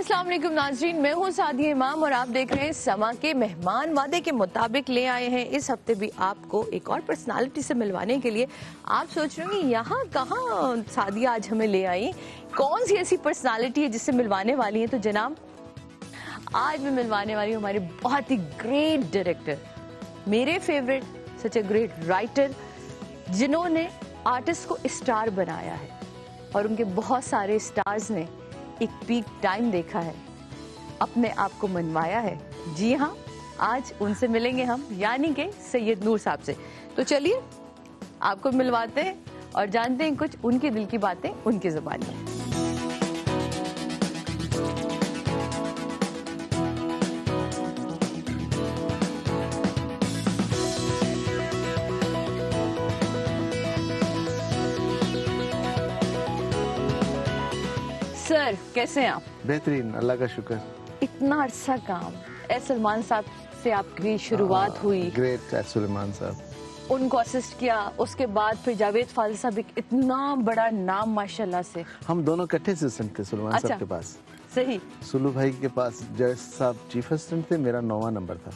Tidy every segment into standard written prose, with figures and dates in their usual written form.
अस्सलाम वालेकुम नाज़रीन, मैं हूँ सादिया इमाम और आप देख रहे हैं समा के मेहमान। वादे के मुताबिक ले आए हैं इस हफ्ते भी आपको एक और पर्सनालिटी से मिलवाने के लिए। आप सोच रहे होंगे यहाँ कहाँ सादिया आज हमें ले आई, कौन सी ऐसी पर्सनालिटी है जिससे मिलवाने वाली है। तो जनाब आज मैं मिलवाने वाली हूँ हमारे बहुत ही ग्रेट डायरेक्टर, मेरे favourite, such a great writer, जिन्होंने आर्टिस्ट को स्टार बनाया है और उनके बहुत सारे स्टार्स ने एक पीक टाइम देखा है, अपने आप को मनवाया है। जी हाँ, आज उनसे मिलेंगे हम, यानी कि सैयद नूर साहब से। तो चलिए आपको मिलवाते हैं और जानते हैं कुछ उनके दिल की बातें उनकी ज़ुबान में। सर कैसे हैं आप? बेहतरीन, अल्लाह का शुक्र। इतना अरसा काम सलमान साहब से आपकी शुरुआत हुई, ग्रेट सलमान साहब, उनको असिस्ट किया, उसके बाद फिर जावेद फाजिल साहब, एक इतना बड़ा नाम माशाल्लाह से। हम दोनों इकट्ठे असिस्टेंट थे सलमान साहब के पास। सही। सुलू भाई के पास जज साहब चीफ असिस्टेंट थे, मेरा 9वां नंबर था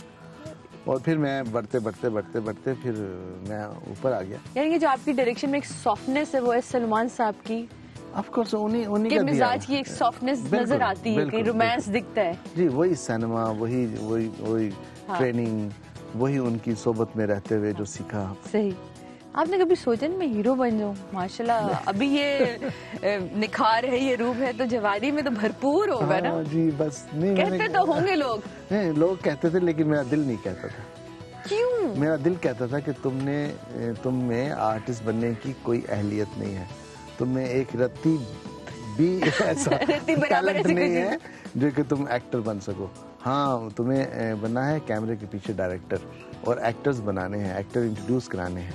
और फिर मैं बढ़ते बढ़ते फिर मैं ऊपर आ गया। यानी जो आपकी डायरेक्शन में एक सॉफ्टनेस है वो है सलमान साहब की, ऑफ कोर्स उन्हीं के का मिजाज की एक सॉफ्टनेस नजर आती है, कहीं रोमांस दिखता है। जी, वही सिनेमा, वही ट्रेनिंग, वही उनकी सोबत में रहते हुए जो सीखा। सही। आपने कभी सोचा मैं हीरो बन जाऊं? माशाल्लाह अभी ये निखार है, ये रूप है, तो जवानी में तो भरपूर होगा ना। जी बस नहीं, कहते तो होंगे लोग। नहीं, लोग कहते थे लेकिन मेरा दिल नहीं कहता था। क्यों? मेरा दिल कहता था कि तुम में आर्टिस्ट बनने की कोई अहलियत नहीं है, तुम में एक रत्ती भी ऐसा टैलेंट नहीं है जो कि तुम एक्टर बन सको। हाँ, तुम्हें बनना है कैमरे के पीछे डायरेक्टर, और एक्टर्स बनाने हैं, एक्टर इंट्रोड्यूस कराने हैं।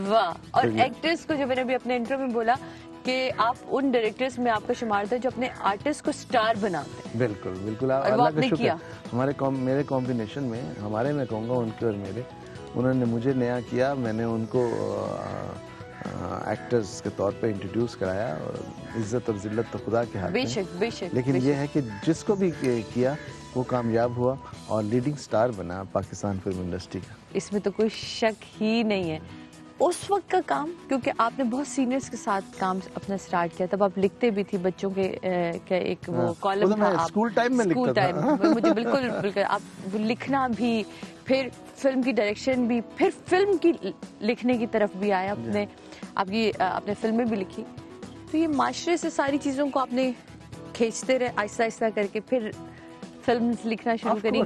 वाह। और एक्टर्स को जो मैंने अभी अपने इंटरव्यू में बोला कि आप उन डायरेक्टर्स में आपका शुमार था जो अपने आर्टिस्ट को स्टार बनाते हैं। बिल्कुल बिल्कुल, अल्लाह का शुक्र। मेरे कॉम्बिनेशन में, हमारे मैं कहूँगा उनके और मेरे, उन्होंने मुझे नया किया, मैंने उनको एक्टर्स के तौर पे इंट्रोड्यूस कराया। और इज्जत और जिल्लत तो खुदा के हाथ में, बेशक। लेकिन ये है कि जिसको भी किया वो कामयाब हुआ और लीडिंग स्टार बना पाकिस्तान फिल्म इंडस्ट्री का। इसमें तो कोई शक ही नहीं है। उस वक्त का काम, क्योंकि आपने बहुत सीनियर्स के साथ काम अपना स्टार्ट किया, तब आप लिखते भी थी बच्चों के एक वो कॉलम था, आप स्कूल टाइम में लिखता था। मुझे बिल्कुल आप लिखना भी, फिर फिल्म की डायरेक्शन भी, फिर फिल्म की लिखने की तरफ भी आया, आपने फिल्में भी लिखी। तो ये माशरे से सारी चीज़ों को आपने खींचते रहे आहिस्ता आहिस्ता करके, फिर फिल्म लिखना शुरू करी,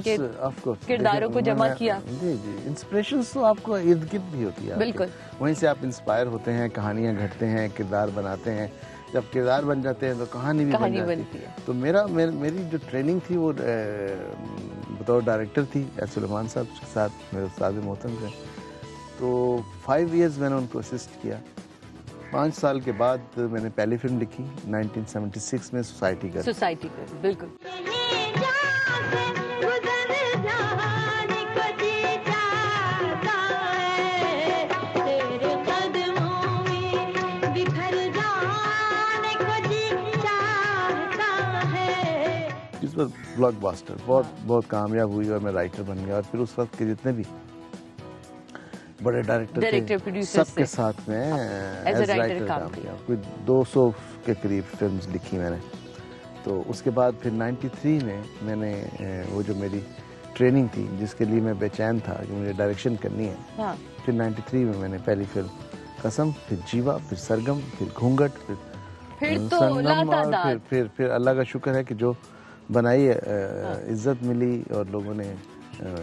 किरदारों को जमा किया। जी, इंस्पिरेशंस तो आपको इर्द गिर्द भी होती है। बिल्कुल, वहीं से आप इंस्पायर होते हैं, कहानियां घटते हैं, किरदार बनाते हैं। जब किरदार बन जाते हैं तो कहानी भी बनती है। तो मेरी जो ट्रेनिंग थी वो बतौर डायरेक्टर थी सलमान साहब के साथ, मेरे उस्ताद मोहतरम थे। तो 5 इयर्स मैंने उनको असिस्ट किया। 5 साल के बाद मैंने पहली फिल्म लिखी 1976 में, सोसाइटी कर। बिल्कुल। ब्लॉकबस्टर बहुत कामयाब हुई और मैं राइटर बन गया। और फिर उस वक्त के जितने भी बड़े डायरेक्टर सबके साथ में एज राइटर काम किया। कोई 200 के करीब फिल्म्स लिखी मैंने। तो उसके बाद फिर 93 में मैंने वो जो मेरी ट्रेनिंग थी, जिसके लिए मैं बेचैन था कि मुझे डायरेक्शन करनी है, हाँ। फिर 93 में मैंने पहली फिल्म कसम, फिर जीवा, फिर सरगम, फिर घूंघट, फिर तो और फिर अल्लाह का शुक्र है कि जो बनाई इज्जत मिली और लोगों ने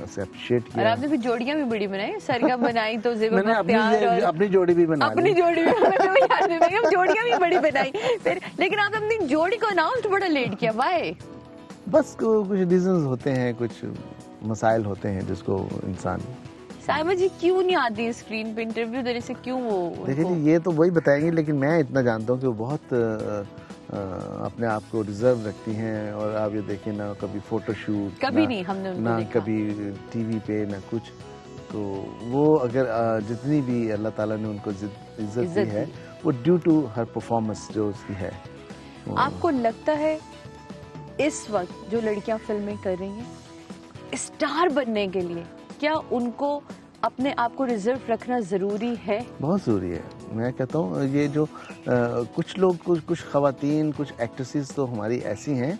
उसे अप्रिशिएट किया। और आपने फिर जोड़ियां भी बड़ी बनाई, सरगम बनाई तो मैंने अपनी जोड़ी भी बना अपनी जोड़ी भी जोड़ियां भी बड़ी बनाई फिर। लेकिन आप अपनी जोड़ी को अनाउंस बड़ा लेट किया, वाई? बस कुछ रीजंस होते हैं, कुछ मसाइल होते हैं जिसको इंसान। साहिबा जी क्यों नहीं आती स्क्रीन पे इंटरव्यू देने से, क्यों वो? देखिए ये तो वही बताएंगे, लेकिन मैं इतना जानता हूँ कि वो बहुत अपने आप को रिजर्व रखती हैं। और आप ये देखें ना, कभी फोटोशूट कभी नहीं हमने ना, कभी टीवी पे ना कुछ। तो वो अगर जितनी भी अल्लाह ताला ने उनको इज्जत दी है, वो ड्यू टू हर परफॉर्मेंस जो उसकी है। आपको लगता है इस वक्त जो लड़कियां फिल्में कर रही हैं, स्टार बनने के लिए क्या उनको अपने आप को रिजर्व रखना जरूरी है? बहुत जरूरी है। मैं कहता हूँ ये जो कुछ लोग, कुछ खवातीन, कुछ एक्ट्रेसेस तो हमारी ऐसी हैं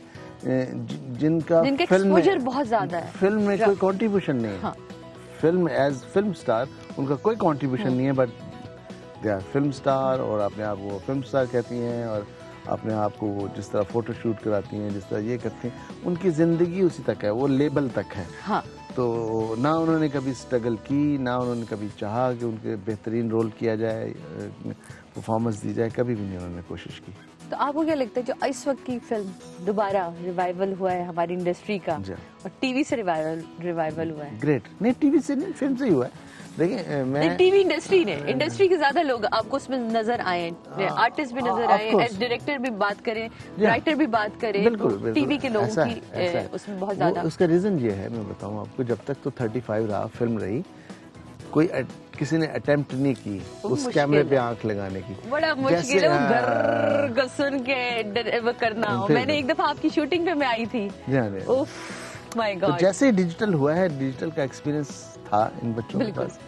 जिनका फिल्म में बहुत ज्यादा है, फिल्म में कोई कंट्रीब्यूशन नहीं है। हाँ। फिल्म एज फिल्म स्टार उनका कोई कंट्रीब्यूशन नहीं है, but they are film star और अपने आप वो फिल्म स्टार कहती हैं और अपने आप को वो जिस तरह फोटो शूट कराती हैं, जिस तरह ये करती हैं, उनकी ज़िंदगी उसी तक है, वो लेबल तक है। हाँ। तो ना उन्होंने कभी स्ट्रगल की, ना उन्होंने कभी चाहा कि उनके बेहतरीन रोल किया जाए, परफॉर्मेंस दी जाए, कभी भी नहीं उन्होंने कोशिश की। तो आपको क्या लगता है जो इस वक्त की फिल्म दोबारा रिवाइवल हुआ है हमारी इंडस्ट्री का और टीवी से रिवाइवल हुआ है? ग्रेट। नहीं, टीवी से नहीं, फिल्म से ही हुआ है। देखिए मैं टीवी इंडस्ट्री के ज्यादा लोग आपको उसमें नजर आए, आर्टिस्ट भी नजर आए, डायरेक्टर भी बात करें, राइटर भी बात करें, बिल्कुल, टीवी के लोगों की उसमें बहुत ज्यादा। उसका रीजन ये है, मैं बताऊं आपको, जब तक तो 35 रहा फिल्म रही, कोई किसी ने अटेम्प्ट नहीं की उस कैमरे पे आंख लगाने की। बड़ा मुश्किल है वो घर सुन के वो करना। मैंने एक दफा आपकी शूटिंग पे मैं आई थी, माय गॉड। तो जैसे डिजिटल हुआ है, डिजिटल का एक्सपीरियंस था इन बच्चों के पास,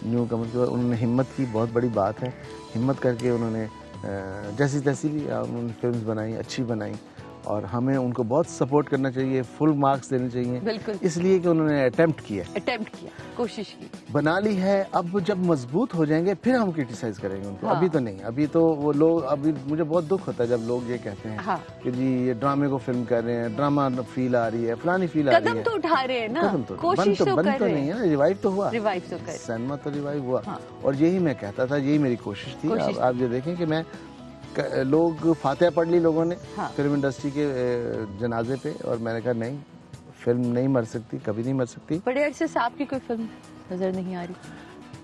न्यू कमर के, उन्होंने हिम्मत की, बहुत बड़ी बात है। हिम्मत करके उन्होंने जैसी तैसी भी उन्होंने फिल्म्स बनाई, अच्छी बनाई, और हमें उनको बहुत सपोर्ट करना चाहिए, फुल मार्क्स देने चाहिए, इसलिए कि उन्होंने अटेम्प्ट किया, कोशिश की, बना ली है। अब जब मजबूत हो जाएंगे फिर हम क्रिटिसाइज करेंगे उनको। हाँ। अभी तो नहीं, अभी तो वो लोग, अभी मुझे बहुत दुख होता है जब लोग ये कहते हैं हाँ। कि जी ये ड्रामे को फिल्म कर रहे हैं, ड्रामा फील आ रही है, फलानी फील आ रही है। कदम तो उठा रहे हैं ना, कदम तो बंद तो नहीं है ना, रिवाइव तो हुआ, सिनेमा तो रिवाइव हुआ। और यही मैं कहता था, यही मेरी कोशिश थी। आप ये देखें कि मैं लोग फातिहा पढ़ ली लोगों ने फिल्म इंडस्ट्री के जनाजे पे, और मैंने कहा नहीं, फिल्म नहीं मर सकती, कभी नहीं मर सकती। बड़े अरसे से आपकी कोई फिल्म नजर नहीं आ रही?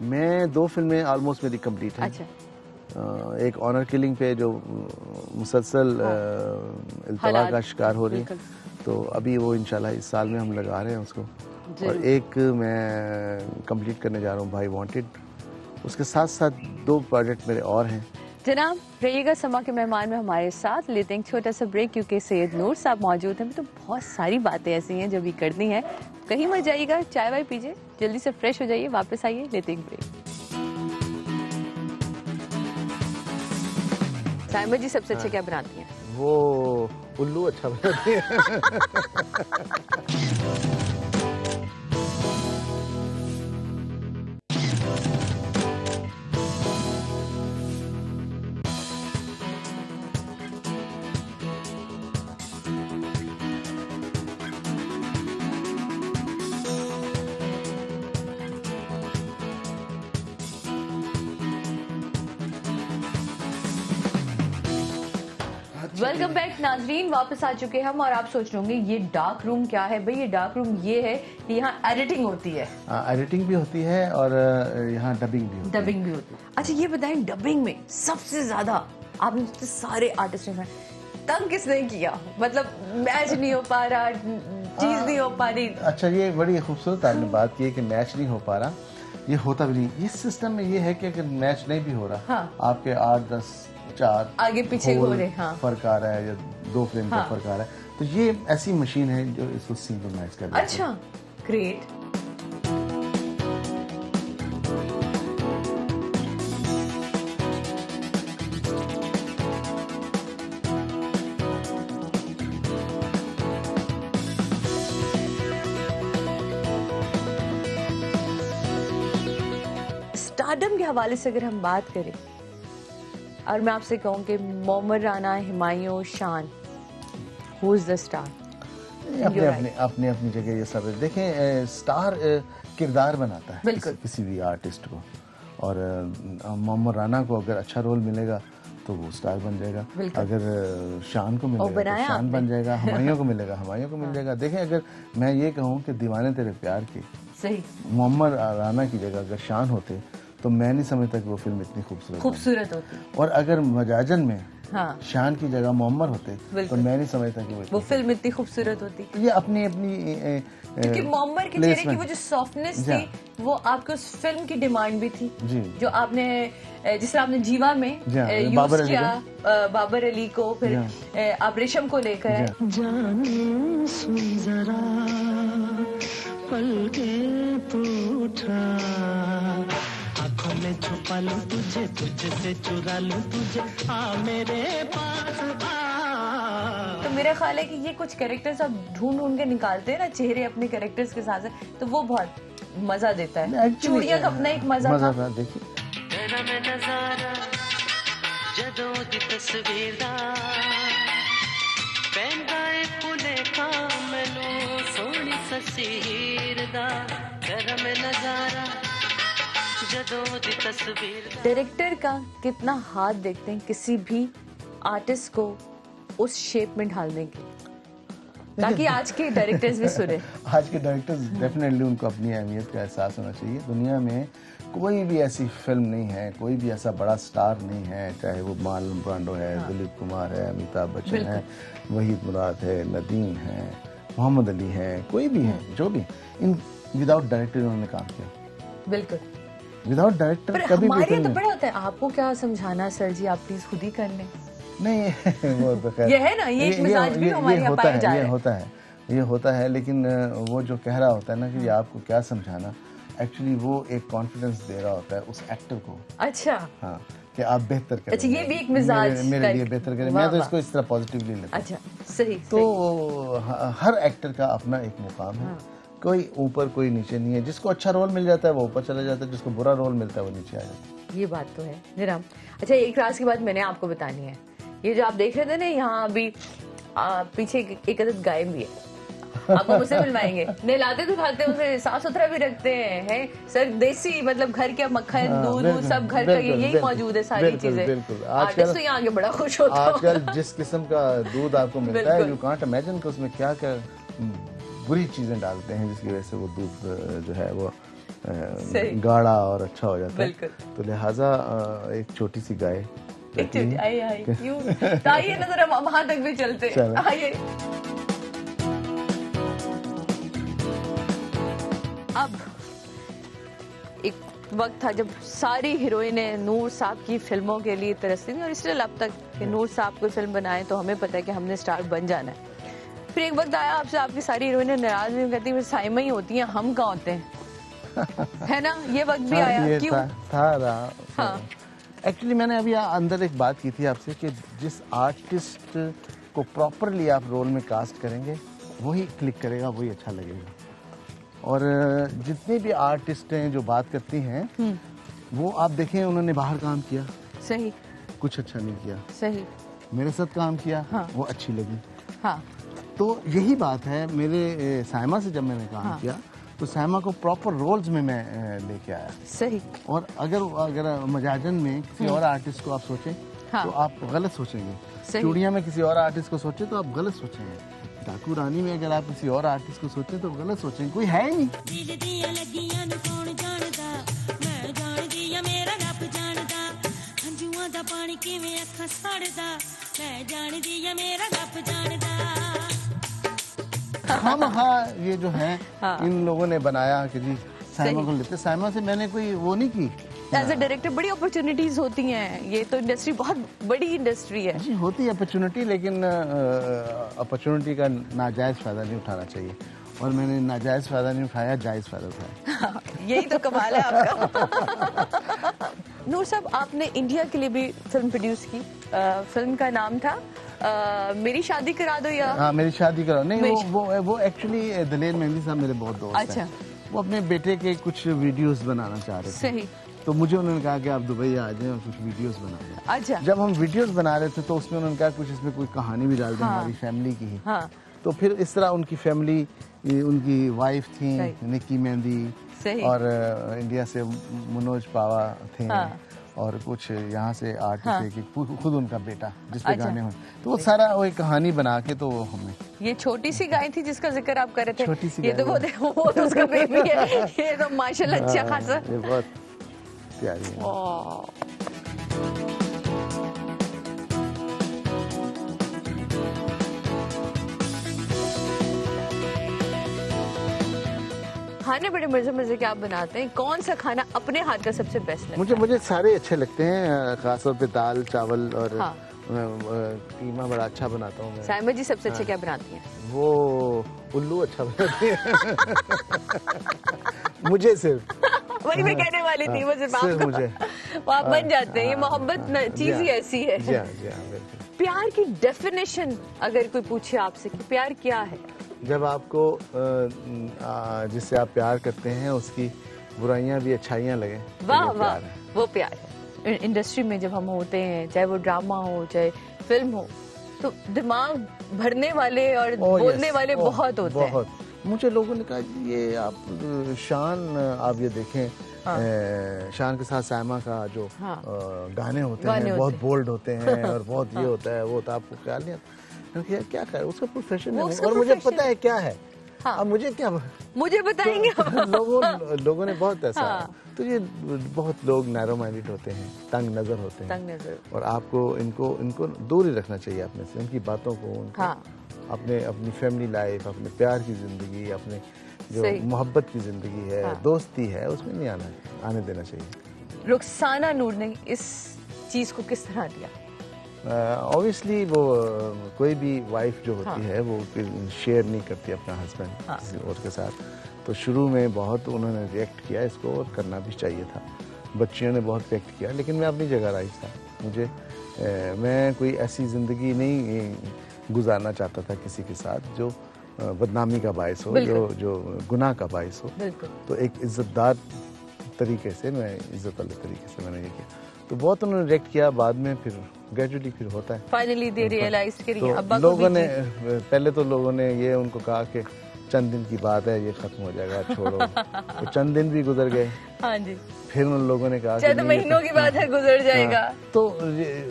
मैं 2 फिल्में ऑलमोस्ट मेरी कंप्लीट है। अच्छा। एक ऑनर किलिंग पे जो मुसलसल इल्तवा का शिकार हो रही है, तो अभी वो इंशाल्लाह इस साल में हम लगा रहे हैं उसको। और एक मैं कंप्लीट करने जा रहा हूँ, भाई वांटेड। उसके साथ साथ 2 प्रोजेक्ट मेरे और हैं। जनाब रहिएगा समा के मेहमान में हमारे साथ। लेते हैं छोटा सा ब्रेक, क्योंकि सैयद नूर साहब मौजूद हैं। तो बहुत सारी बातें ऐसी हैं जो भी करनी है, कहीं मत जाइएगा, चाय वाय पीजिए, जल्दी से फ्रेश हो जाइए, वापस आइए, लेते हैं ब्रेक। साइमा जी सबसे अच्छा क्या बनाती हैं? वो उल्लू अच्छा बनाती है। वेलकम बैक नाजरीन, वापस आ चुके हैं हम। और आप सोच रहे होंगे ये डार्क रूम क्या है? भाई ये डार्क रूम ये है कि यहाँ एडिटिंग होती है। एडिटिंग भी होती है और यहाँ डबिंग भी होती है। अच्छा ये बताएं, डबिंग में सबसे ज्यादा आपने सारे आर्टिस्ट में तंग किसने किया? मतलब मैच नहीं हो पा रहा, चीज नहीं हो पा रही। अच्छा, ये बड़ी खूबसूरत आपने बात की है कि मैच नहीं हो पा रहा। ये होता भी नहीं। इस सिस्टम में ये है कि अगर मैच नहीं भी हो रहा, आपके 8, 10, 4 आगे पीछे हो रहे हैं, फर्क आ रहा है, या 2 फ्रेम का फर्क आ रहा है, तो ये ऐसी मशीन है जो इसको सीन पर मैच कर रही है। अच्छा, ग्रेट। स्टारडम के हवाले से अगर हम बात करें, और मैं आपसे कहूँ कि मोहम्मद राना, हुमायूं, शान, हु इज द स्टार? अपने अपनी जगह ये सब है। देखें, स्टार किरदार बनाता है किसी भी आर्टिस्ट को, और मोहम्मद राना को अगर अच्छा रोल मिलेगा तो वो स्टार बन जाएगा, अगर शान को मिलेगा तो शान बन जाएगा, हुमायूं को मिलेगा हुमायूं को मिल जाएगा। देखें, अगर मैं ये कहूँ कि दीवाने तेरे प्यार के, सही, मोहम्मद राना की जगह अगर शान होते तो मैं नहीं समझता कि वो फिल्म इतनी खूबसूरत होती। और अगर मजाजन में हाँ। शान की जगह मोहम्मद होते तो मैं नहीं समझता कि वो फिल्म इतनी खूबसूरत होती। ये अपनी अपनी क्योंकि मोहम्मद के चेहरे की वो जो सॉफ्टनेस थी वो आपके उस फिल्म की डिमांड भी थी जी। जो आपने जिस तरह आपने जीवा में यूज किया बाबर अली को, फिर आप रेशम को लेकर आए। में छुपा लूं तुझे, तुझसे चुरा लूं तुझे, आ मेरे पास आ। तो मेरा ख्याल है कि ये कुछ कैरेक्टर्स आप ढूंढ ढूंढ के निकालते हैं ना चेहरे अपने कैरेक्टर्स के साथ, तो वो बहुत मजा देता है। चूड़ियां का अपना एक मजा था। देखिए डायरेक्टर का कितना हाथ देखते हैं किसी भी आर्टिस्ट को उस शेप में ढालने की, ताकि आज के डायरेक्टर्स भी सुने। आज के डायरेक्टर्स डेफिनेटली उनको अपनी अहमियत का एहसास होना चाहिए। दुनिया में कोई भी ऐसी फिल्म नहीं है, कोई भी ऐसा बड़ा स्टार नहीं है, चाहे वो मार्लन ब्रांडो है, दिलीप कुमार है, अमिताभ बच्चन है, वहीद मुराद है, नदीम है, मोहम्मद अली है, कोई भी है, जो भी इन विदाउट डायरेक्टर उन्होंने काम किया। बिल्कुल विदाउट डायरेक्टर कभी भी तो बड़ा होता है। आपको क्या समझाना सर जी, आप प्लीज खुद ही कर लें। नहीं वो तो खैर ये है ना, ये एक मिजाज भी हमारे यहाँ पाया जा रहा है। ये होता है, लेकिन वो जो कह रहा होता है ना कि ये आपको क्या समझाना, एक्चुअली वो एक कॉन्फिडेंस दे रहा होता है उस एक्टर को। अच्छा हाँ, कि आप बेहतर करें। अच्छा, ये भी एक मिजाज मेरे लिए बेहतर करें। मैं तो इसको इस तरह पॉजिटिवली लेता हूँ। अच्छा सही। तो हर एक्टर का अपना एक मुकाम है, कोई ऊपर कोई नीचे नहीं है। जिसको अच्छा रोल मिल जाता है वो ऊपर चला जाता है, जिसको बुरा रोल मिलता है वो नीचे आ जाता है। ये बात तो है निराम। अच्छा, एक राज की बात मैंने आपको बतानी है। ये जो आप देख रहे थे ना, यहाँ अभी पीछे एक अदद गाय भी है, आपको मुझसे मिलवाएंगे। नहलाते धुलाते उसे साफ सुथरा भी रखते हैं सर। देसी मतलब घर के मक्खन दूध सब घर का यही मौजूद है, सारी चीजें। आर्टिस्ट तो यहाँ आके बड़ा खुश होता है। आजकल जिस किस्म का दूध आपको मिलता है, यू कांट इमेजिन कि उसमें क्या क्या बुरी चीजें डालते हैं जिसकी वजह से वो दूध जो है वो गाढ़ा और अच्छा हो जाता है। तो लिहाजा एक छोटी सी गाय आइए ना, जरा वहां तक भी चलते। आइए। अब एक वक्त था जब सारी हीरोइनें नूर साहब की फिल्मों के लिए तरसती थी, और इसलिए अब तक कि नूर साहब कोई फिल्म बनाए तो हमें पता है कि हमने स्टार बन जाना है। फिर एक वक्त आया आपसे, आपकी सारी हीरोइनें नाराज भी कहती है साइमा ही होती हैं, हम कहाँ होते हैं। है ना, ये वक्त भी आया। क्यों था? एक्चुअली मैंने अभी अंदर एक बात की थी आपसे कि जिस आर्टिस्ट को प्रॉपरली आप रोल में कास्ट करेंगे वही क्लिक करेगा, वही अच्छा लगेगा। और जितने भी आर्टिस्ट हैं जो बात करती हैं, वो आप देखें उन्होंने बाहर काम किया, सही, कुछ अच्छा नहीं किया, सही, मेरे साथ काम किया, हाँ, वो अच्छी लगी। हाँ। तो यही बात है, मेरे साइमा से जब मैंने काम किया तो साइमा को प्रॉपर रोल्स में मैं लेके आया। सही। और अगर मजाजन में किसी और आर्टिस्ट को आप सोचें तो आप गलत सोचेंगे। चूड़ियां में किसी और आर्टिस्ट को सोचें तो आप गलत सोचेंगे। डाकू रानी में अगर आप किसी और आर्टिस्ट को सोचें तो गलत सोचेंगे, कोई है ही नहीं। हाँ, ये जो है इन लोगों ने बनाया कि जी साइमा को लेते। साइमा से मैंने कोई वो नहीं की। एज अ डायरेक्टर बड़ी अपॉर्चुनिटीज होती हैं, ये तो इंडस्ट्री बहुत बड़ी इंडस्ट्री है। जी होती है अपॉर्चुनिटी, लेकिन अपॉर्चुनिटी का नाजायज फायदा नहीं उठाना चाहिए। और मैंने नाजायज फायदा नहीं उठाया, जायज फायदा उठाया। यही तो कमाल है आपका। नूर साहब, आपने इंडिया के लिए भी फिल्म प्रोड्यूस की। फिल्म का नाम था मेरी शादी करा दो, या हाँ मेरी शादी करा। नहीं, वो एक्चुअली दलेर मेहंदी साहब मेरे बहुत दोस्त हैं। वो अपने बेटे के कुछ वीडियोस बनाना चाह रहे थे। सही। तो मुझे उन्होंने कहा कि आप दुबई आ जाएं और कुछ वीडियोस बना लें। अच्छा। जब हम वीडियोस बना रहे थे तो उसमें उन्होंने कहा कुछ इसमें कोई कहानी भी डाल दें, हमारी फैमिली की ही। हाँ। तो फिर इस तरह उनकी फैमिली, उनकी वाइफ थी निक्की मेहंदी, और इंडिया से मनोज पावा थे, और कुछ यहाँ से आर्टिस्ट थे कि खुद उनका बेटा जिसपे गाने हुए। तो वो सारा वो एक कहानी बना के तो हमने। ये छोटी सी गाय थी जिसका जिक्र आप कर रहे थे, छोटी सी ये तो वो तो उसका बेबी है। ये तो माशाल्लाह अच्छा खासा। तैयारी है। खाने बड़े मजे मजे के आप बनाते हैं, कौन सा खाना अपने हाथ का सबसे बेस्ट लगता है? मुझे सारे अच्छे लगते हैं, खासतौर पे दाल चावल और हाँ। कीमा बड़ा अच्छा बनाता हूँ मैं। साइमा जी सबसे अच्छे क्या बनाती हैं? वो उल्लू अच्छा बनाती है। मुझे सिर्फ वही मैं कहने वाली थी, वो सिर्फ मुझे वो आप बन जाते हैं। ये मोहब्बत चीज ही ऐसी है। जी हाँ, प्यार की डेफिनेशन अगर कोई पूछे आपसे कि प्यार क्या है? जब आपको जिससे आप प्यार करते हैं उसकी बुराइयां भी अच्छाइयां लगे, वाह वाह, वो प्यार है। इंडस्ट्री में जब हम होते हैं, चाहे वो ड्रामा हो चाहे फिल्म हो, तो दिमाग भरने वाले और बोलने वाले बहुत होते हैं। मुझे लोगों ने कहा ये आप शान, आप ये देखें, शान के साथ साइमा का जो गाने होते हैं बहुत बोल्ड होते हैं और बहुत ये होता है वो होता है, आपको ख्याल नहीं आता क्या कर उसका प्रोफेशन है और मुझे पता है क्या है। अब मुझे क्या, मुझे बताएंगे। लोगों ने बहुत ऐसा तो ये बहुत लोग नैरो माइंडेड होते हैं, तंग नजर होते हैं, और आपको इनको दूर ही रखना चाहिए अपने से, उनकी बातों को, अपनी फैमिली लाइफ, अपने प्यार की जिंदगी, अपने जो मोहब्बत की जिंदगी है, दोस्ती है, उसमें नहीं आने देना चाहिए। रुखसाना नूर ने इस चीज को किस तरह दिया? ऑब्वियसली वो कोई भी वाइफ जो होती है वो शेयर नहीं करती अपना हस्बैंड किसी और के साथ, तो शुरू में बहुत उन्होंने रिएक्ट किया इसको, और करना भी चाहिए था, बच्चियों ने बहुत रिएक्ट किया, लेकिन मैं अपनी जगह राइज था। मुझे मैं कोई ऐसी ज़िंदगी नहीं गुजारना चाहता था किसी के साथ जो बदनामी का बायस हो, जो गुनाह का बायस हो। तो एक इज़्ज़तदार तरीके से, मैं इज़्ज़त वाले तरीके से मैंने ये किया, तो बहुत उन्होंने रिएक्ट किया, बाद में फिर ग्रेजुअली फिर होता है। फाइनली दे रियलाइज करिए। तो लोगों ने पहले तो लोगों ने ये उनको कहा कि चंद दिन की बात है, ये खत्म हो जाएगा, छोड़ो। तो चंद दिन भी गुजर गए। हाँ जी। फिर उन लोगों ने कहा चंद महीनों की बात है, गुजर जाएगा। तो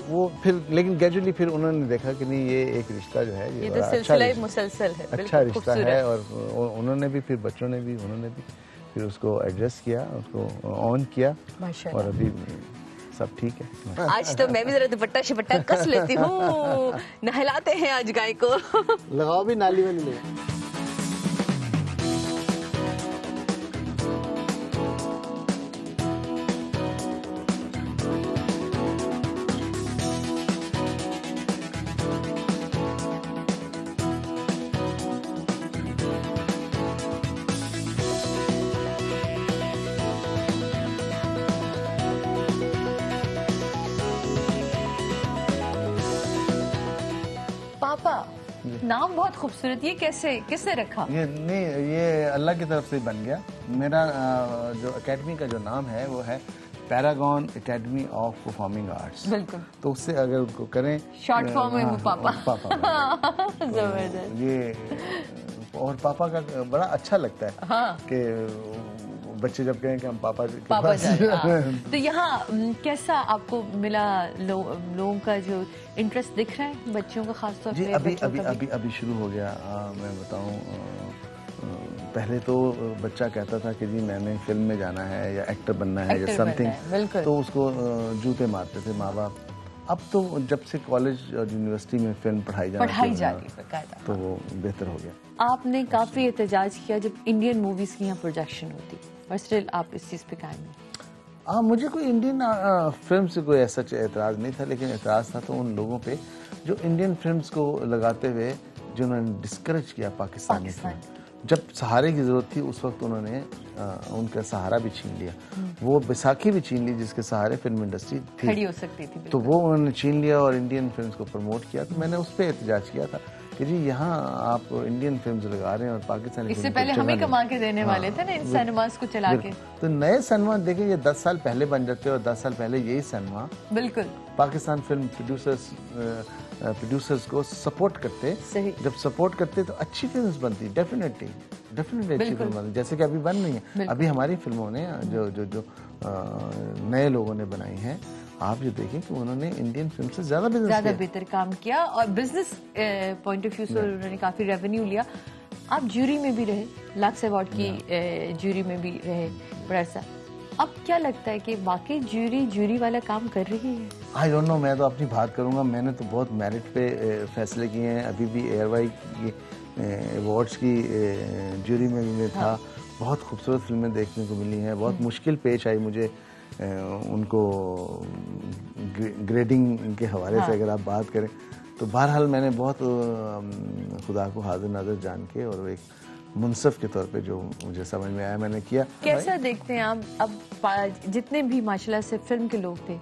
वो फिर, लेकिन ग्रेजुअली फिर उन्होंने देखा कि नहीं, ये एक रिश्ता जो है ये तो सिलसिला मुसलसल है, अच्छा रिश्ता है, और उन्होंने भी फिर बच्चों ने भी उन्होंने भी फिर उसको एडजस्ट किया, उसको ऑन किया, और अभी सब ठीक है। आज तो मैं भी जरा दुपट्टा शिपट्टा कस लेती हूँ। नहलाते हैं आज गाय को। लगाओ भी नाली में नहीं। पापा, नाम बहुत खूबसूरत, ये किसने रखा? ये अल्लाह की तरफ से बन गया। मेरा जो एकेडमी का जो नाम है वो है Paragon academy of performing arts. बिल्कुल। तो उससे अगर उनको करें शॉर्ट फॉर्म में वो पापा। जबरदस्त। ये और पापा का बड़ा अच्छा लगता है कि बच्चे जब कहें कि हम पापा तो यहाँ कैसा आपको मिला? लोगों का जो इंटरेस्ट दिख रहा है बच्चों का, खासतौर पे अभी शुरू हो गया। मैं बताऊं, पहले तो बच्चा कहता था कि जी मैंने फिल्म में जाना है या एक्टर बनना है या समथिंग, तो उसको जूते मारते थे माँ बाप। अब तो जब से कॉलेज और यूनिवर्सिटी में फिल्म पढ़ाई जा रही है तो वो बेहतर हो गया। आपने काफी एहतजाज किया जब इंडियन मूवीज की यहाँ प्रोजेक्शन होती, और स्टिल आप इस चीज पे कायम हैं। मुझे कोई इंडियन फिल्म से कोई ऐसा एतराज नहीं था, लेकिन एतराज था तो उन लोगों पे जो इंडियन फिल्म्स को लगाते हुए जिन्होंने डिस्करेज किया पाकिस्तानी फिल्म। जब सहारे की जरूरत थी उस वक्त उन्होंने उनका सहारा भी छीन लिया, वो बैसाखी भी छीन ली जिसके सहारे फिल्म इंडस्ट्री थी, खड़ी हो सकती थी, तो वो उन्होंने छीन लिया और इंडियन फिल्म्स को प्रमोट किया। तो मैंने उस पर एहतजाज किया था कि जी यहाँ आप इंडियन फिल्म्स लगा रहे हैं और पाकिस्तानी, इससे पहले हमें कमा के देने वाले थे ना इन सिनेमास को चला के। तो नए सिनेमा देखें, ये 10 साल पहले बन जाते और 10 साल पहले यही सिनेमा बिल्कुल पाकिस्तान फिल्म प्रोड्यूसर्स को सपोर्ट करते। जब सपोर्ट करते तो अच्छी फिल्म्स बनती, डेफिनेटली अच्छी फिल्म बनती, जैसे कि अभी बन रही है। अभी हमारी फिल्मों ने जो नए लोगों ने बनाई हैं, आप ये देखें कि उन्होंने इंडियन फिल्म से ज्यादा बेहतर काम किया, और बिजनेस पॉइंट ऑफ व्यू से उन्होंने काफी रेवेन्यू लिया। आप ज्यूरी में भी रहे, लक्स अवार्ड की ज्यूरी में भी रहे बड़ा सा। अब क्या लगता है कि वाकई जूरी वाला काम कर रही है? आई डोंट नो, मैं तो अपनी बात करूंगा। मैंने तो बहुत मेरिट पे फैसले किए हैं। अभी भी एयरवाई अवार्ड्स की जूरी में भी मैं था। बहुत खूबसूरत फिल्में देखने को मिली हैं। बहुत मुश्किल पेश आई मुझे उनको ग्रेडिंग के हवाले से अगर आप बात करें तो। बहरहाल मैंने बहुत खुदा को हाजिर नाज़र जान के और एक मुनसफ के तौर पे जो मुझे समझ में आया मैंने किया। कैसा देखते हैं आप अब जितने भी माशाल्लाह से फिल्म के लोग थे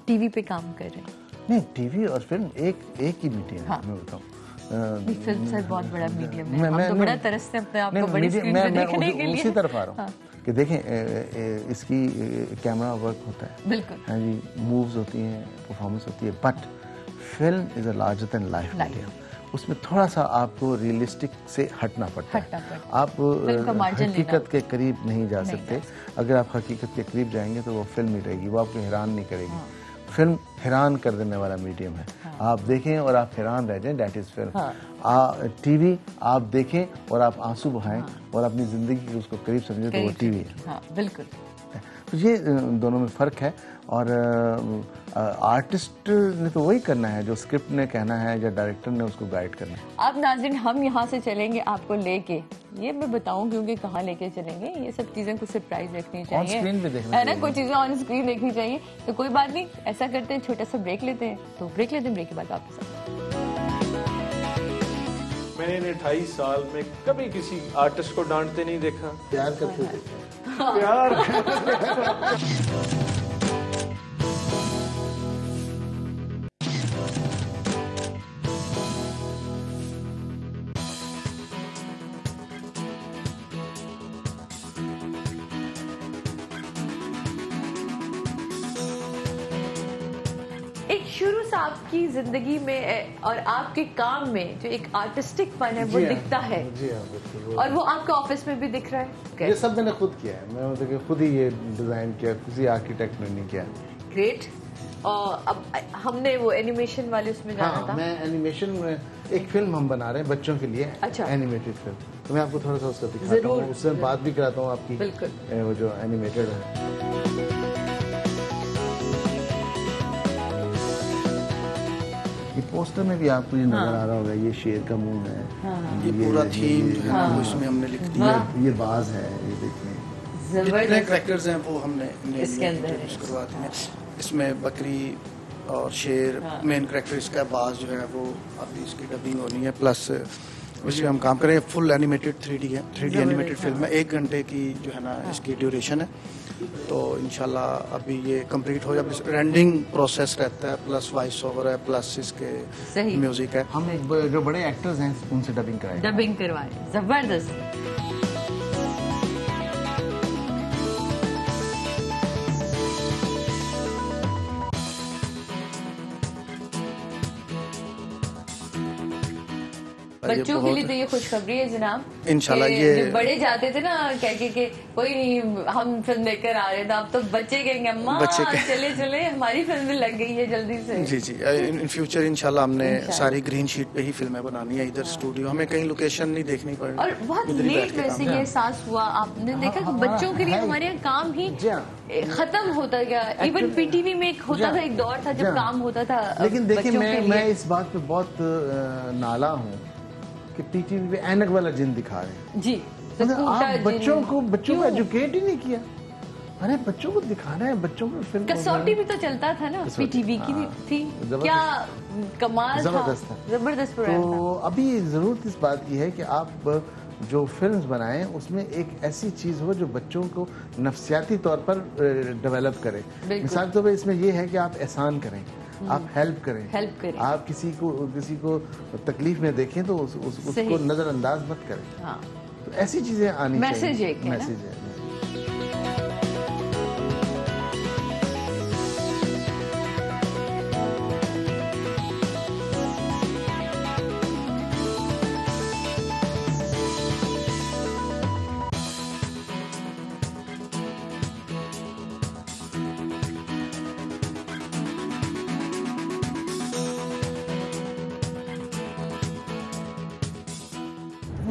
टीवी पे काम कर रहे हैं? नहीं, टीवी और फिल्म एक ही मीडियम है। मैं बताऊँ, फिल्म सर बहुत बड़ा मीडियम है। हम तो बड़ा तरसते हैं अपने आप को बड़ी स्क्रीन पे देखने के लिए। उसी तरफ आ रहा हूँ कि देखें इसकी कैमरा वर्क होता है, बिल्कुल, हाँ जी, मूव्स होती हैं, परफॉर्मेंस होती है, but film is a larger than life medium. उसमें थोड़ा सा आपको रियलिस्टिक से हटना पड़ता है। आप हकीकत के करीब नहीं जा सकते। अगर आप हकीकत के करीब जाएंगे तो वो फिल्म ही रहेगी, वो आपको हैरान नहीं करेगी। फिल्म हैरान कर देने वाला मीडियम है। आप देखें और आप हैरान रह जाएं, दैट इज फिल्म। टीवी आप देखें और आप आंसू बहाएं और अपनी जिंदगी के उसको करीब समझें तो वो टीवी है। बिल्कुल, तो ये दोनों में फ़र्क है। और आर्टिस्ट ने तो वही करना है जो स्क्रिप्ट ने कहना है या डायरेक्टर ने उसको गाइड करना है। अब नाज़रीन हम यहाँ से चलेंगे आपको लेके, ये मैं बताऊँ क्योंकि कहाँ लेके चलेंगे, ये सब चीज़ें कुछ सरप्राइज रखनी चाहिए, ऑन स्क्रीन पे देखना है ना, कुछ चीज़ें ऑन स्क्रीन देखनी चाहिए। तो कोई बात नहीं, ऐसा करते हैं, छोटा सा ब्रेक लेते हैं। तो ब्रेक लेते हैं, ब्रेक के बाद वापस आते हैं। मैंने 28 साल में कभी किसी आर्टिस्ट को डांटते नहीं देखा। प्यार करते थे। प्यार एक शुरू से आपकी जिंदगी में और आपके काम में जो एक आर्टिस्टिक पन है वो दिखता है। जी हाँ, बिल्कुल। और वो आपके ऑफिस में भी दिख रहा है। ये सब मैंने खुद किया है। मैं मतलब खुद ही ये डिजाइन किया, किसी आर्किटेक्ट ने नहीं किया। ग्रेट। और अब हमने वो एनिमेशन वाले उसमें जाना था। मैं एनिमेशन में एक फिल्म हम बना रहे हैं बच्चों के लिए। अच्छा। एनिमेटेड फिल्म, तो मैं आपको थोड़ा सा उसका दिखाता हूँ, उससे बात भी कराता हूँ आपकी। बिल्कुल। वो जो एनिमेटेड है, ये पोस्टर में भी आपको ये नजर आ रहा होगा, ये शेर का मुंह है। ये पूरा थीम जो है वो इसमें हमने लिख दिया। ये बाज है, ये देखिए जितने कैरेक्टर्स हैं वो हमने इसके अंदर शुरुआत में। इसमें बकरी और शेर मेन कैरेक्टर, इसका बाज जो है वो अभी इसकी डबिंग होनी है। प्लस उसमें हम काम करें, फुल एनिमेटेड 3D है, 3D एनिमेटेड फिल्म है। 1 घंटे की जो है ना इसकी ड्यूरेशन है। तो इंशाल्लाह अभी ये कंप्लीट हो जाए। रेंडिंग प्रोसेस रहता है, प्लस वॉइस ओवर है, प्लस इसके म्यूजिक है। हम एक जो बड़े एक्टर्स हैं उनसे डबिंग करवाए। जबरदस्त। बच्चों के लिए तो ये खुशखबरी है जनाब, इंशाल्लाह। ये बड़े जाते थे ना कह के कोई नहीं हम फिल्म देखकर आ रहे थे, अब तो बच्चे कहेंगे अम्मा चले चले हमारी फिल्म भी लग गई है जल्दी से। जी जी, इन फ्यूचर इंशाल्लाह हमने सारी ग्रीन शीट पे ही फिल्में बनानी है। इधर स्टूडियो हमें कहीं लोकेशन नहीं देखनी पड़ी। और बहुत लेट वैसे ये एहसास हुआ, आपने देखा कि बच्चों के लिए हमारे यहाँ काम ही खत्म होता गया। इवन पीटीवी में एक होता था, एक दौर था जब काम होता था। लेकिन देखिए मैं इस बात पे बहुत नाला हूँ कि पीटीवी पे ऐनक वाला जिन दिखा रहे हैं। जी, आप बच्चों को एजुकेट ही नहीं किया। अरे बच्चों को दिखाना है, बच्चों को फिल्म कसौटी भी तो चलता था ना, पीटीवी की थी, क्या कमाल जबरदस्त था, जबरदस्त प्रोग्राम था। तो अभी जरूरत इस बात की है कि आप जो फिल्म्स बनाएं उसमें एक ऐसी चीज हो जो बच्चों को नफ्सियाती तौर पर डेवलप करे। मिसाल के तौर पर इसमें यह है कि आप एहसान करें, आप हेल्प करें, आप किसी को तकलीफ में देखें तो उसको नजरअंदाज मत करें। तो ऐसी चीजें आनी चाहिए। मैसेज है।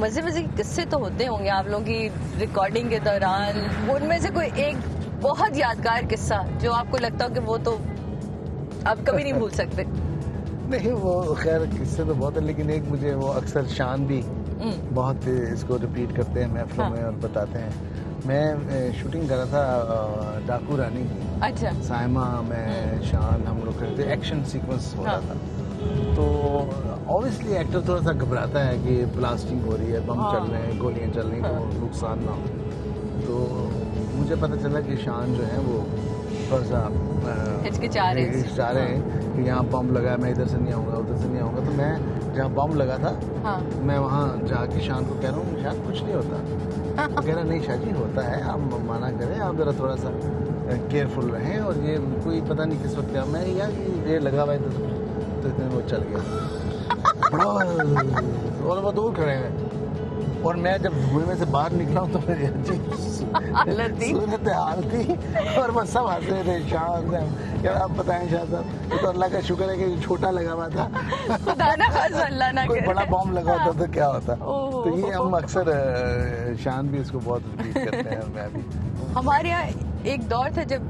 मजे मजे के किस्से तो होते होंगे आप लोगों की रिकॉर्डिंग के दौरान, उनमें से कोई एक बहुत यादगार किस्सा जो आपको लगता हो कि वो तो आप कभी नहीं भूल सकते? नहीं, वो खैर किस्से तो बहुत है, लेकिन एक मुझे वो अक्सर शान भी बहुत इसको रिपीट करते हैं महफिलों में और बताते हैं। मैं शूटिंग कर रहा था डाकू रानी की। अच्छा। साइमा, मैं, शान, हम लोग करते एक्शन सीक्वेंस हो रहा था। तो ऑब्वियसली एक्टर थोड़ा सा घबराता है कि ब्लास्टिंग हो रही है, बम चल रहे हैं, गोलियां चल रही हैं, तो नुकसान ना हो। तो मुझे पता चला कि शान जो है वो थोड़ा सा हिचकिचा रहे हैं कि यहाँ बम लगा है, मैं इधर से नहीं आऊँगा, उधर से नहीं आऊँगा। तो मैं जहाँ बम लगा था मैं वहाँ जाके शान को कह रहा हूँ, शान कुछ नहीं होता। तो कह रहा नहीं शाजी होता है, आप मना करें, आप ज़रा थोड़ा सा केयरफुल रहें, और ये कोई पता नहीं किस वक्त क्या, मैं यार ये लगा हुआ है तो इतने वो चल गया बड़ा, और वो दूर खड़े हैं। और मैं जब धुएं में से बाहर निकला हूँ तो मेरी सूरत हाल थी, और वो सब हंस रहे थे। शान यार आप बताएं शाह साहब, तो अल्लाह का शुक्र है कि छोटा लगा हुआ था, अल्लाह ना कोई बड़ा बॉम्ब लगा होता तो क्या होता। तो ये हम अक्सर शान भी इसको बहुत रिपीट करते हैं, मैं भी। हमारे यहाँ एक दौर था जब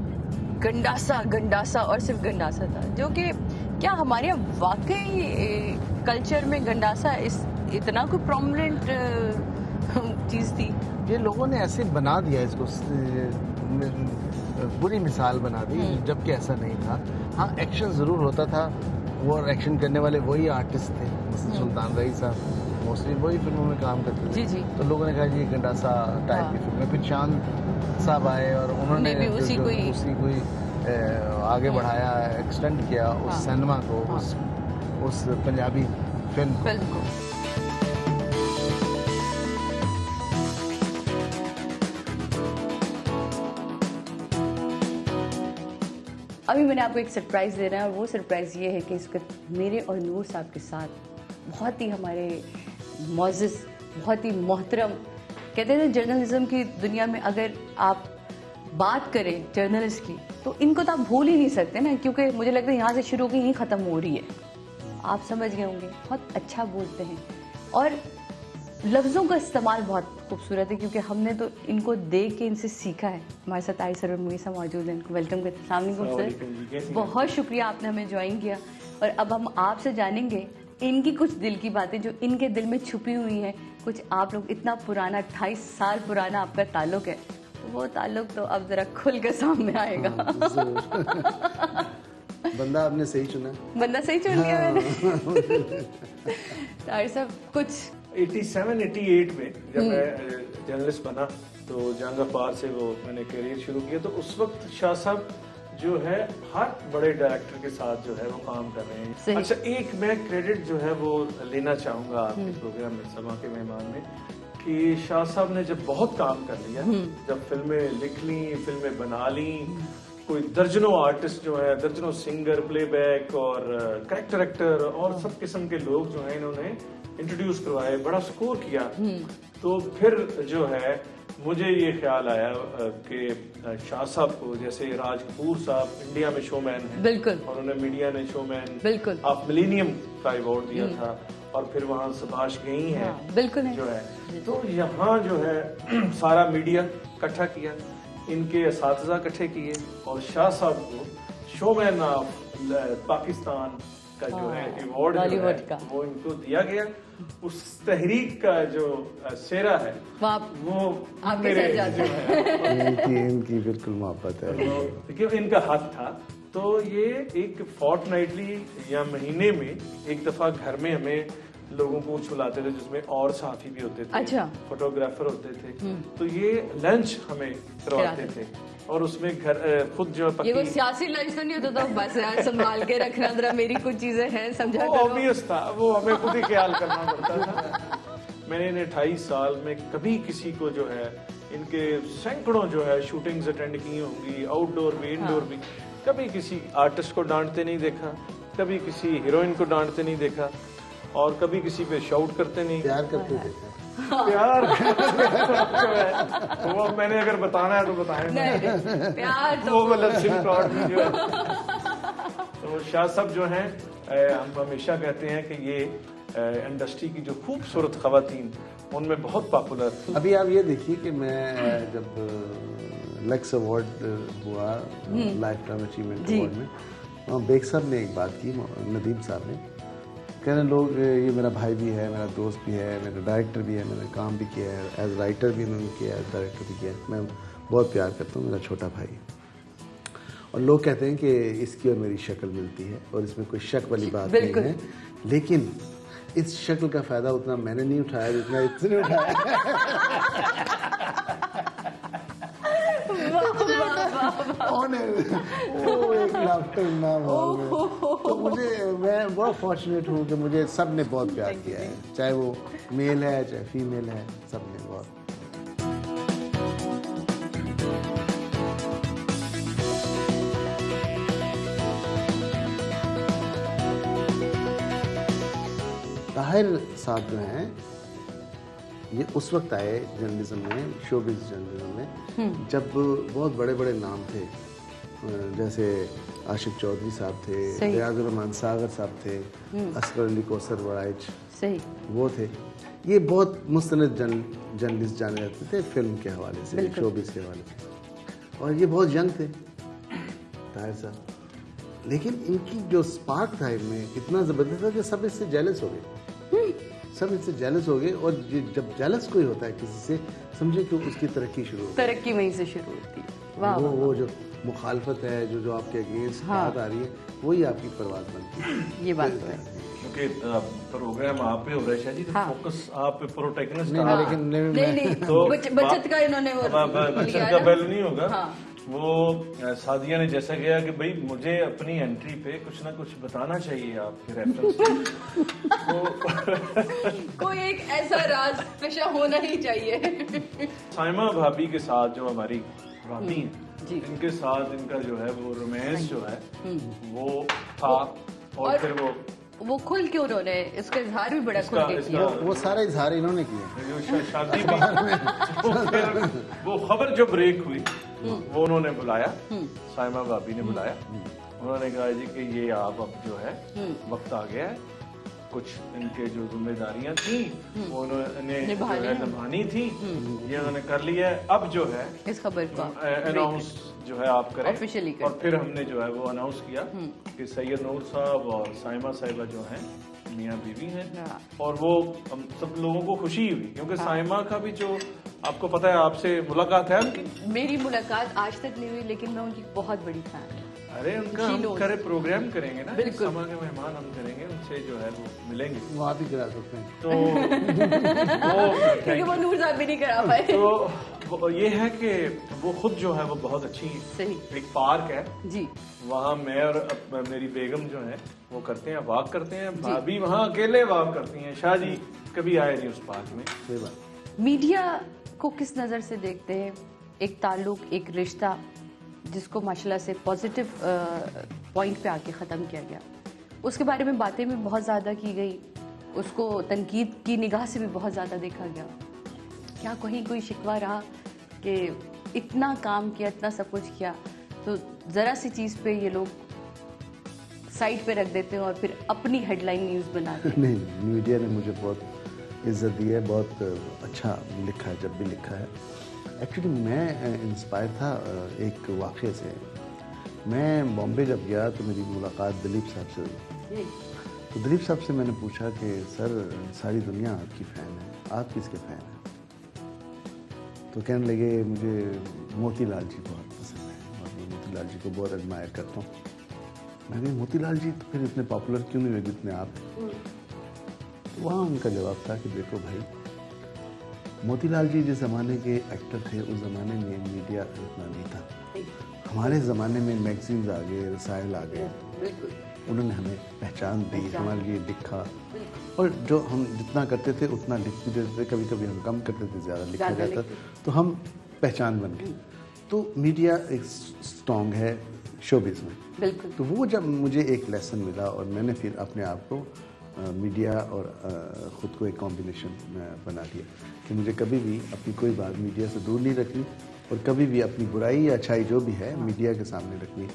गंडासा और सिर्फ गंडासा था, जो कि क्या हमारे यहाँ वाकई कल्चर में गंडासा इतना कोई प्रोमिनेंट चीज थी? ये लोगों ने ऐसे बना दिया इसको, बुरी मिसाल बना दी, जबकि ऐसा नहीं था। हाँ, एक्शन जरूर होता था, वो एक्शन करने वाले वही आर्टिस्ट थे, सुल्तान रईस साहब मोस्टली वही फिल्मों में काम करते थे। जी जी। तो लोगों ने कहा ये गंडासा टाइप की फिल्म है। फिर चांद साहब आए और उन्होंने भी उसी को आगे बढ़ाया, एक्सटेंड किया उस सिनेमा को, उस पंजाबी फिल्म को। अभी मैंने आपको एक सरप्राइज देना है, और वो सरप्राइज ये है कि इस वक्त मेरे और नूर साहब के साथ बहुत ही हमारे मोअज़्ज़ज़, बहुत ही मोहतरम, कहते हैं जर्नलिज्म की दुनिया में अगर आप बात करें जर्नलिस्ट की तो इनको तो आप भूल ही नहीं सकते ना, क्योंकि मुझे लगता है यहाँ से शुरू होकर यहीं ख़त्म हो रही है। आप समझ गए होंगे, बहुत अच्छा बोलते हैं और लफ्ज़ों का इस्तेमाल बहुत खूबसूरत है, क्योंकि हमने तो इनको देख के इनसे सीखा है। हमारे साथ आई सरवर मुनीसा मौजूद हैं, इनको वेलकम करते हैं। अस्सलाम वालेकुम सर, बहुत शुक्रिया आपने हमें ज्वाइन किया। और अब हम आपसे जानेंगे इनकी कुछ दिल की बातें जो इनके दिल में छुपी हुई हैं। कुछ आप लोग इतना पुराना 28 साल पुराना आपका ताल्लुक है, तो वो ताल्लुक तो अब जरा खुल के सामने आएगा। बंदा आपने सही चुना, बंदा सही चुन लिया मैंने। ताहिर साहब, कुछ 87-88 में जब मैं जर्नलिस्ट बना तो जंग अखबार से वो मैंने करियर शुरू किया, तो उस वक्त शाह साहब जो है हर बड़े डायरेक्टर के साथ जो है वो काम कर रहे हैं। अच्छा, एक मैं क्रेडिट जो है वो लेना चाहूंगा आपके प्रोग्राम में, समा के मेहमान में, कि शाह साहब ने जब बहुत काम कर लिया, जब फिल्में लिख ली, फिल्में बना ली, कोई दर्जनों आर्टिस्ट जो है, दर्जनों सिंगर, प्लेबैक और कैरेक्टर एक्टर और सब किस्म के लोग जो है इन्होंने इंट्रोड्यूस करवाए, बड़ा स्कोर किया। तो फिर जो है मुझे ये ख्याल आया कि शाह साहब को, जैसे राज कपूर साहब इंडिया में शोमैन हैं, बिल्कुल, और उन्हें मीडिया ने शोमैन बिल्कुल ऑफ मिलेनियम का अवार्ड दिया था, और फिर वहाँ सुभाष गई हैं, बिल्कुल जो है। तो यहाँ जो है सारा मीडिया इकट्ठा किया, इनके असातिज़ा इकट्ठे किए, और शाह साहब को शोमैन ऑफ पाकिस्तान का जो है अवार्ड वो इनको दिया गया। उस तहरीक का जो सेरा है वो मेरे जो है इनकी बिल्कुल मोहब्बत है, क्योंकि इनका हाथ था। तो ये एक फोर्टनाइटली या महीने में एक दफा घर में हमें लोगों को छुलाते थे, जिसमें और साथी भी होते थे, अच्छा, फोटोग्राफर होते थे। तो ये लंच हमें करवाते थे, और उसमें घर खुद जो ये वो सियासी लंच तो नहीं होता था, बस यार संभाल के रखना जरा, मेरी कुछ चीजें हैं समझा करो। ऑब्वियस था, वो हमें खुद ही ख्याल करना पड़ता था। मैंने इन 28 साल में कभी किसी को जो है, इनके सैकड़ों जो है शूटिंग्स अटेंड की होंगी, आउटडोर भी इंडोर भी, कभी किसी आर्टिस्ट को डांटते नहीं देखा, कभी किसी हीरोइन को डांटते नहीं देखा, और कभी किसी पे शाउट करते नहीं। प्यार करते देखा, प्यार वो मैंने अगर बताना है तो बताएं, प्यार तो वो मतलब सिम कार्ड में जो है। तो शाह साहब जो हैं, हम हमेशा कहते हैं कि ये इंडस्ट्री की जो खूबसूरत खवातीन, उनमें बहुत पॉपुलर। अभी आप ये देखिए कि मैं जब लेक्स अवार्ड हुआ लाइफ टाइम अचीवमेंट अवार्ड में, वहाँ बेग साहब ने एक बात की, नदीम साहब ने, कह रहे लोग ये मेरा भाई भी है, मेरा दोस्त भी है, मेरा डायरेक्टर भी है, मैंने काम भी किया है, एज राइटर भी मैंने किया है, एज डायरेक्टर भी किया है, मैं बहुत प्यार करता हूँ, मेरा छोटा भाई है। और लोग कहते हैं कि इसकी और मेरी शक्ल मिलती है और इसमें कोई शक वाली बात नहीं है, लेकिन इस शक्ल का फ़ायदा उतना मैंने नहीं उठाया जितना इसने उठाया। एक लाफ्टर नाम तो मुझे, मैं बहुत फॉर्चुनेट हूँ कि मुझे सब ने बहुत प्यार किया है, चाहे वो मेल है चाहे फीमेल है, सब ने बहुत। ताहिर साहब जो हैं ये उस वक्त आए जर्नलिज्म में, शोबिज़ जर्नलिज्म में, जब बहुत बड़े बड़े नाम थे, जैसे आशिक चौधरी साहब थे, रियाजुर रहमान सागर साहब थे, असगर अली कौसर वराइच, वो थे। ये बहुत मुस्तनद जर्नलिस्ट जाने जाते थे फिल्म के हवाले से, शोबिज़ के हवाले से, और ये बहुत यंग थे ताहिर साहब, लेकिन इनकी जो स्पार्क था इनमें इतना ज़बरदस्त था कि सब इससे जेलस हो गए, सब इससे जेलस हो गए। और जब जेलस कोई होता है किसी से, समझे कि उसकी तरक्की शुरू होती है, तरक्की वहीं से शुरू होती है। वो जो मुखालफत है, जो आपके अगेंस्ट बात आ रही है, वही आपकी परवाज बनती है। ये बात है, क्योंकि प्रोग्राम आप पे हो रहा है शायद, तो फोकस आप पे प्रोटैगनिस्ट नहीं तो बचत का इन्होंने बचत का बैल नहीं होगा। वो सादिया ने जैसा किया कि भाई मुझे अपनी एंट्री पे कुछ ना कुछ बताना चाहिए आपके रेफरेंस तो कोई एक ऐसा राज पेशा होना ही चाहिए। साइमा भाभी के साथ जो हमारी भाभी हैं, इनके साथ इनका जो है वो रोमांस जो है वो था, और फिर वो खुल के उन्होंने इसका इजहार भी बड़ा खुल के किया। वो सारा इजहार इन्होंने किया। शादी भी वो खबर जो ब्रेक हुई वो उन्होंने बुलाया, साइमा भाभी ने बुलाया, उन्होंने कहा जी कि ये आप अब जो है वक्त आ गया है, कुछ इनके जो जिम्मेदारियां थी वो उन्होंने निभानी थी, ये उन्होंने कर लिया है। अब जो है इस खबर को अनाउंस जो है आप करें ऑफिशियली, और फिर हमने जो है वो अनाउंस किया कि सैयद नूर साहब और साइमा साहिबा जो हैं मियाँ बीवी हैं, और वो हम सब लोगों को खुशी हुई, क्योंकि साइमा का भी जो आपको पता है आपसे मुलाकात है। मेरी मुलाकात आज तक नहीं हुई, लेकिन मैं उनकी बहुत बड़ी फैन हूँ। अरे उनका हम करे प्रोग्राम करेंगे ना, समा के मेहमान हम करेंगे, उनसे जो है वो मिलेंगे, वो आप ही करा सकते हैं। तो क्योंकि वो नूर साहब भी नहीं करा पाए। तो ये है कि वो खुद जो है वो बहुत अच्छी एक पार्क है जी, वहाँ मैं और मेरी बेगम जो है वो करते हैं, वॉक करते हैं, भाभी वहाँ अकेले वॉक करती हैं, शादी कभी आए नहीं उस पार्क में। सही बात। मीडिया को किस नज़र से देखते हैं? एक ताल्लुक, एक रिश्ता जिसको माशाल्लाह से पॉजिटिव पॉइंट पे आके ख़त्म किया गया, उसके बारे में बातें भी बहुत ज़्यादा की गई, उसको तनकीद की निगाह से भी बहुत ज़्यादा देखा गया। क्या कहीं कोई शिकवा रहा कि इतना काम किया, इतना सब कुछ किया, तो ज़रा सी चीज़ पे ये लोग साइड पे रख देते हैं और फिर अपनी हेडलाइन न्यूज़ बनाते हैं? नहीं, मीडिया ने मुझे बहुत इज्जत दी है, बहुत अच्छा लिखा है जब भी लिखा है। एक्चुअली मैं इंस्पायर था एक वाक़े से। मैं बॉम्बे जब गया तो मेरी मुलाकात दिलीप साहब से हुई, तो दिलीप साहब से मैंने पूछा कि सर सारी दुनिया आपकी फ़ैन है, आप किसके फ़ैन हैं? तो कहने लगे मुझे मोतीलाल जी बहुत पसंद है और मैं मोतीलाल जी को बहुत एडमायर करता हूँ। मैंने मोतीलाल जी तो फिर इतने पॉपुलर क्यों नहीं हुए जितने आप? तो वहाँ उनका जवाब था कि देखो भाई, मोतीलाल जी जिस ज़माने के एक्टर थे उस ज़माने में मीडिया इतना नहीं था। हमारे ज़माने में मैगजीन्स आ गए, रसायल आ गए, उन्होंने हमें पहचान दी, हमारे लिए लिखा, और जो हम जितना करते थे उतना लिख भी देते थे, कभी कभी हम कम करते थे, ज़्यादा लिखा जाता, तो हम पहचान बन गए। तो मीडिया एक स्ट्रॉन्ग है शोबिज़ में, तो वो जब मुझे एक लेसन मिला और मैंने फिर अपने आप को मीडिया और ख़ुद को एक कॉम्बिनेशन बना दिया कि मुझे कभी भी अपनी कोई बात मीडिया से दूर नहीं रखनी, और कभी भी अपनी बुराई या अच्छाई जो भी है मीडिया के सामने रखनी।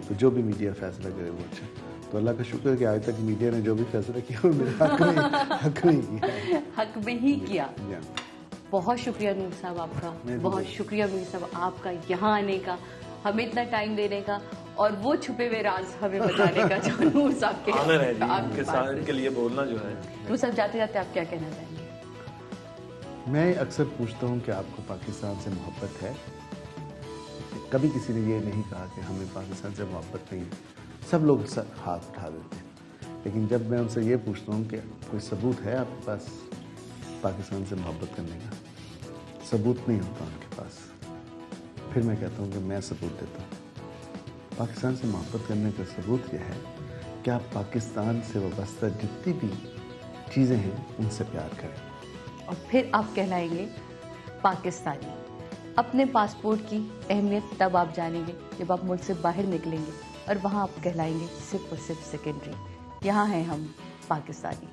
तो जो भी मीडिया फैसला करे वो अच्छा। तो अल्लाह का शुक्र है कि आज तक मीडिया ने जो भी फैसला किया वो मेरे हक में ही किया। हक में ही किया। बहुत शुक्रिया नूर साहब आपका, बहुत शुक्रिया मीर साहब आपका यहाँ आने का, हमें इतना टाइम देने का और वो छुपे हुए राज हमें बताने का जो नूर साहब के ऑनर है जी, आपके साथ के लिए बोलना जो है। नूर साहब जाते जाते आप क्या कहना चाहेंगे? मैं अक्सर पूछता हूँ कि आपको पाकिस्तान से मोहब्बत है? कभी किसी ने ये नहीं कहा कि हमें पाकिस्तान से मोहब्बत नहीं है। सब लोग हाथ उठा देते हैं, लेकिन जब मैं उनसे ये पूछता हूँ कि कोई सबूत है आपके पास पाकिस्तान से मोहब्बत करने का, सबूत नहीं होता उनके पास। फिर मैं कहता हूँ कि मैं सबूत देता हूँ। पाकिस्तान से मोहब्बत करने का सबूत यह है कि आप पाकिस्तान से वाबस्ता जितनी भी चीज़ें हैं उनसे प्यार करें, और फिर आप कहलाएंगे पाकिस्तानी। अपने पासपोर्ट की अहमियत तब आप जानेंगे जब आप मुल्क से बाहर निकलेंगे, और वहाँ आप कहलाएंगे सिर्फ और सिर्फ सेकेंडरी। यहाँ हैं हम पाकिस्तानी।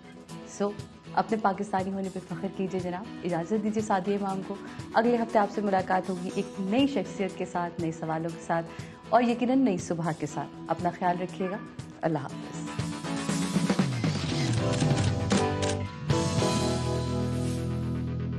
सो अपने पाकिस्तानी होने पे फ़ख्र कीजिए जनाब। इजाज़त दीजिए सादिया इमाम को। अगले हफ्ते आपसे मुलाकात होगी एक नई शख्सियत के साथ, नए सवालों के साथ, और यकीनन नई सुबह के साथ। अपना ख्याल रखिएगा। अल्लाह हाफ़िज़।